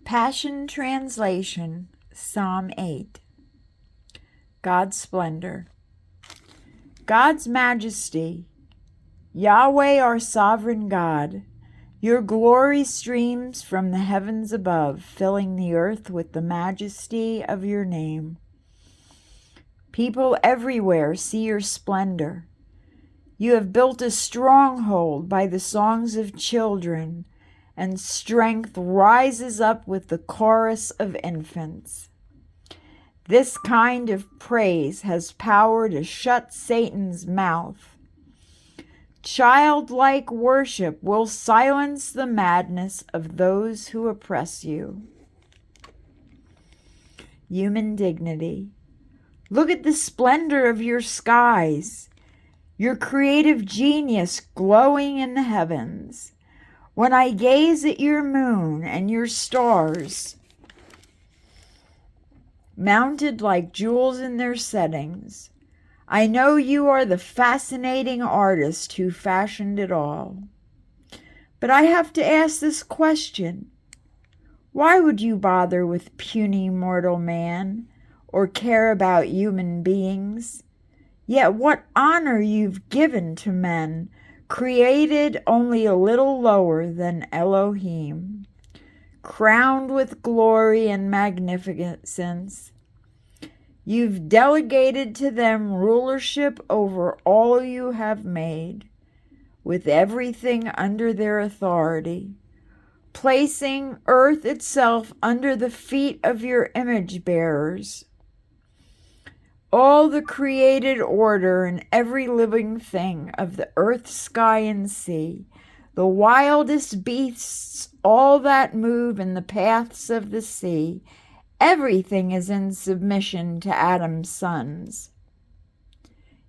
Passion Translation, Psalm 8. God's splendor. God's majesty. Yahweh, our sovereign God, your glory streams from the heavens above, filling the earth with the majesty of your name. People everywhere see your splendor. You have built a stronghold by the songs of children, and strength rises up with the chorus of infants. This kind of praise has power to shut Satan's mouth. Childlike worship will silence the madness of those who oppress you. Human dignity. Look at the splendor of your skies, your creative genius glowing in the heavens. When I gaze at your moon and your stars, mounted like jewels in their settings, I know you are the fascinating artist who fashioned it all. But I have to ask this question. Why would you bother with puny mortal man or care about human beings? Yet what honor you've given to men, created only a little lower than Elohim, crowned with glory and magnificence. You've delegated to them rulership over all you have made, with everything under their authority, placing earth itself under the feet of your image bearers. All the created order and every living thing of the earth, sky, and sea, the wildest beasts, all that move in the paths of the sea, everything is in submission to Adam's sons.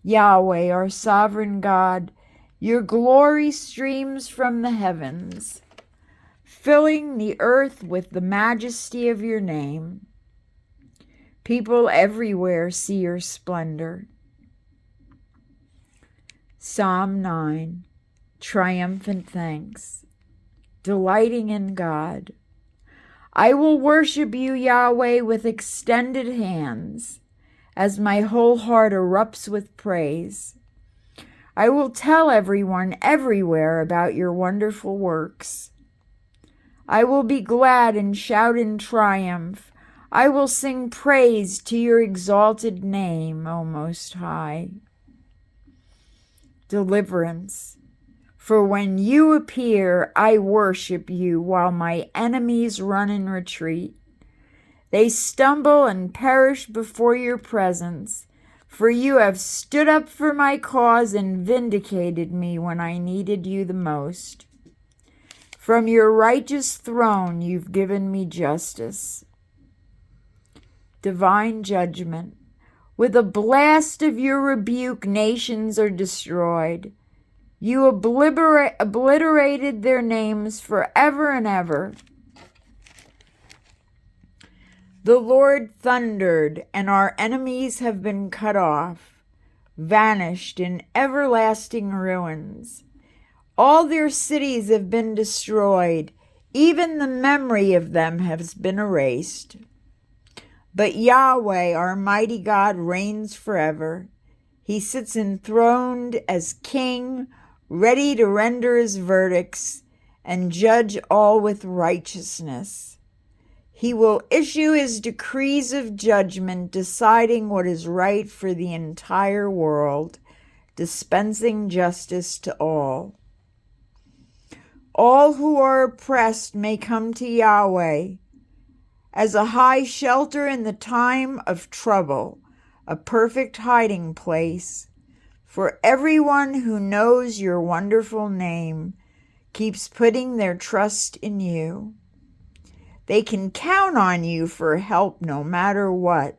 Yahweh, our sovereign God, your glory streams from the heavens, filling the earth with the majesty of your name. People everywhere see your splendor. Psalm 9. Triumphant thanks. Delighting in God. I will worship you, Yahweh, with extended hands, as my whole heart erupts with praise. I will tell everyone everywhere about your wonderful works. I will be glad and shout in triumph. I will sing praise to your exalted name, O Most High. Deliverance. For when you appear, I worship you while my enemies run in retreat. They stumble and perish before your presence, for you have stood up for my cause and vindicated me when I needed you the most. From your righteous throne, you've given me justice. Divine judgment. With a blast of your rebuke, nations are destroyed. You obliterated their names forever and ever. The Lord thundered, and our enemies have been cut off, vanished in everlasting ruins. All their cities have been destroyed. Even the memory of them has been erased. But Yahweh, our mighty God, reigns forever. He sits enthroned as king, ready to render his verdicts and judge all with righteousness. He will issue his decrees of judgment, deciding what is right for the entire world, dispensing justice to all. All who are oppressed may come to Yahweh as a high shelter in the time of trouble, a perfect hiding place. For everyone who knows your wonderful name keeps putting their trust in you. They can count on you for help no matter what.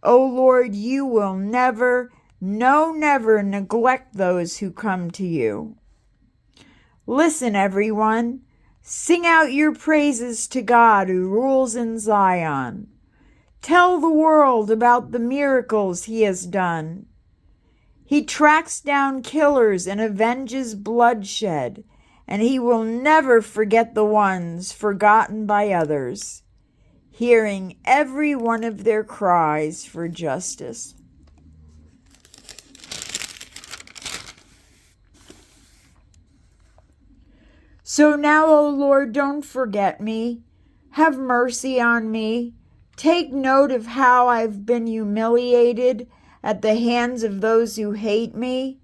O Lord, you will never, no, never neglect those who come to you. Listen, everyone. Sing out your praises to God who rules in Zion. Tell the world about the miracles he has done. He tracks down killers and avenges bloodshed and he will never forget the ones forgotten by others, hearing every one of their cries for justice. So now, O Lord, don't forget me. Have mercy on me. Take note of how I've been humiliated at the hands of those who hate me.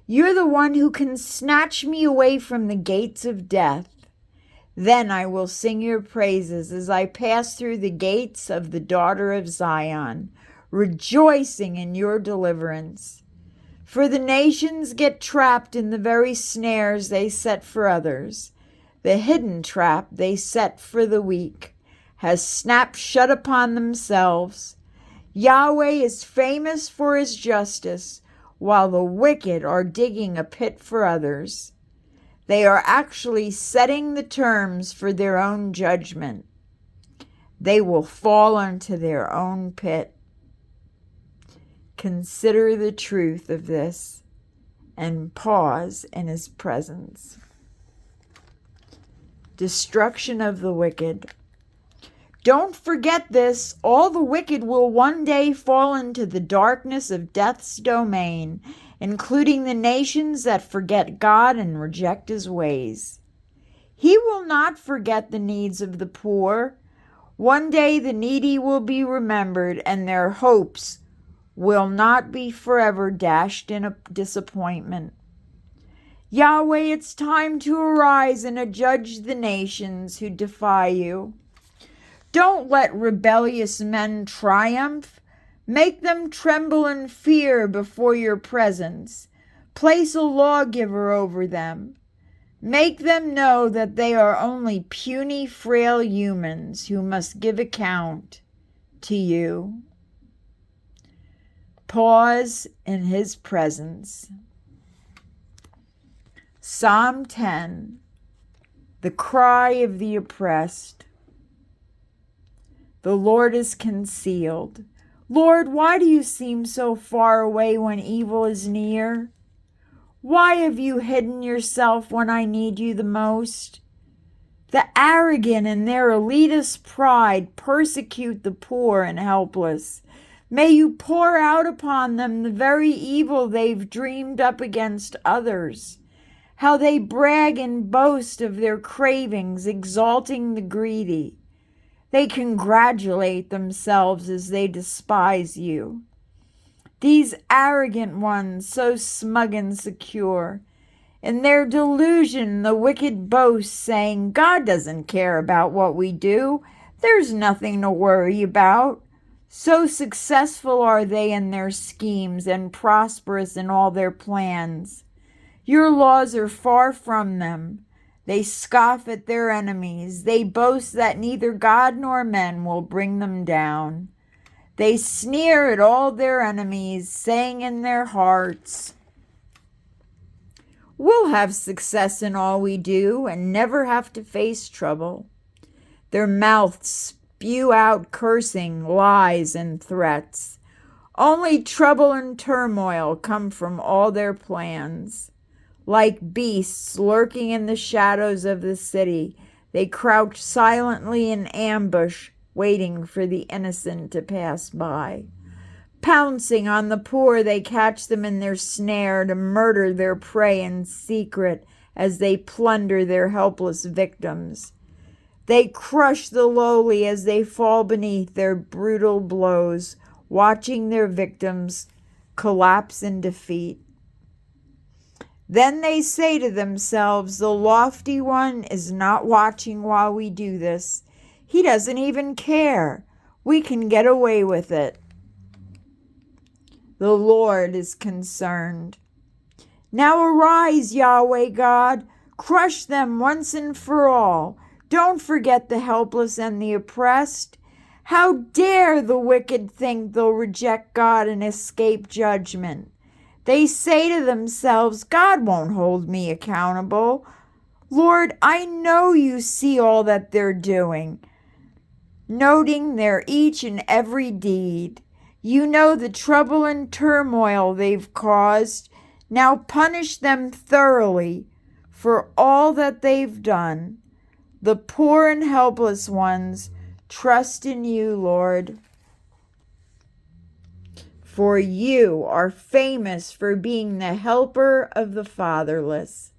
You're the one who can snatch me away from the gates of death. Then I will sing your praises as I pass through the gates of the daughter of Zion, rejoicing in your deliverance. For the nations get trapped in the very snares they set for others. The hidden trap they set for the weak has snapped shut upon themselves. Yahweh is famous for his justice, while the wicked are digging a pit for others. They are actually setting the terms for their own judgment. They will fall into their own pit. Consider the truth of this and pause in his presence. Destruction of the wicked. Don't forget this. All the wicked will one day fall into the darkness of death's domain, including the nations that forget God and reject his ways. He will not forget the needs of the poor. One day the needy will be remembered, and their hopes will not be forever dashed in a disappointment. Yahweh, it's time to arise and judge the nations who defy you. Don't let rebellious men triumph. Make them tremble in fear before your presence. Place a lawgiver over them. Make them know that they are only puny, frail humans who must give account to you. Pause in his presence. Psalm 10, the cry of the oppressed. The Lord is concealed. Lord, why do you seem so far away when evil is near? Why have you hidden yourself when I need you the most? The arrogant in their elitist pride persecute the poor and helpless. May you pour out upon them the very evil they've dreamed up against others. How they brag and boast of their cravings, exalting the greedy. They congratulate themselves as they despise you. These arrogant ones, so smug and secure. In their delusion, the wicked boast, saying, God doesn't care about what we do. There's nothing to worry about. So successful are they in their schemes and prosperous in all their plans. Your laws are far from them. They scoff at their enemies. They boast that neither God nor men will bring them down. They sneer at all their enemies, saying in their hearts, we'll have success in all we do and never have to face trouble. Their mouths spew out cursing, lies, and threats. Only trouble and turmoil come from all their plans. Like beasts lurking in the shadows of the city, they crouch silently in ambush, waiting for the innocent to pass by. Pouncing on the poor, they catch them in their snare to murder their prey in secret as they plunder their helpless victims. They crush the lowly as they fall beneath their brutal blows, watching their victims collapse in defeat. Then they say to themselves, the lofty one is not watching while we do this. He doesn't even care. We can get away with it. The Lord is concerned. Now arise, Yahweh God. Crush them once and for all. Don't forget the helpless and the oppressed. How dare the wicked think they'll reject God and escape judgment? They say to themselves, God won't hold me accountable. Lord, I know you see all that they're doing, noting their each and every deed. You know the trouble and turmoil they've caused. Now punish them thoroughly, for all that they've done. The poor and helpless ones trust in you, Lord. For you are famous for being the helper of the fatherless.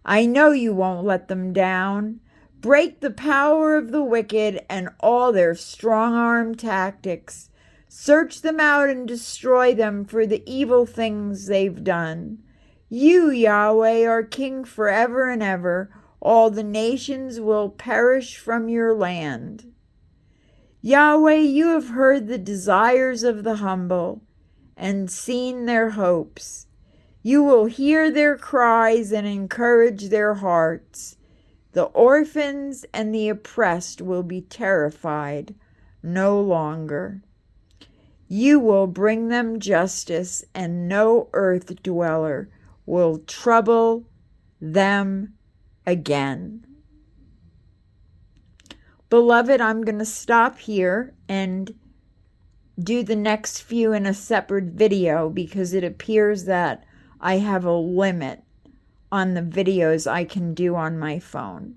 I know you won't let them down. Break the power of the wicked and all their strong-arm tactics. Search them out and destroy them for the evil things they've done. You, Yahweh, are king forever and ever. All the nations will perish from your land. Yahweh, you have heard the desires of the humble and seen their hopes. You will hear their cries and encourage their hearts. The orphans and the oppressed will be terrified no longer. You will bring them justice, and no earth dweller will trouble them again. Beloved, I'm going to stop here and do the next few in a separate video because it appears that I have a limit on the videos I can do on my phone.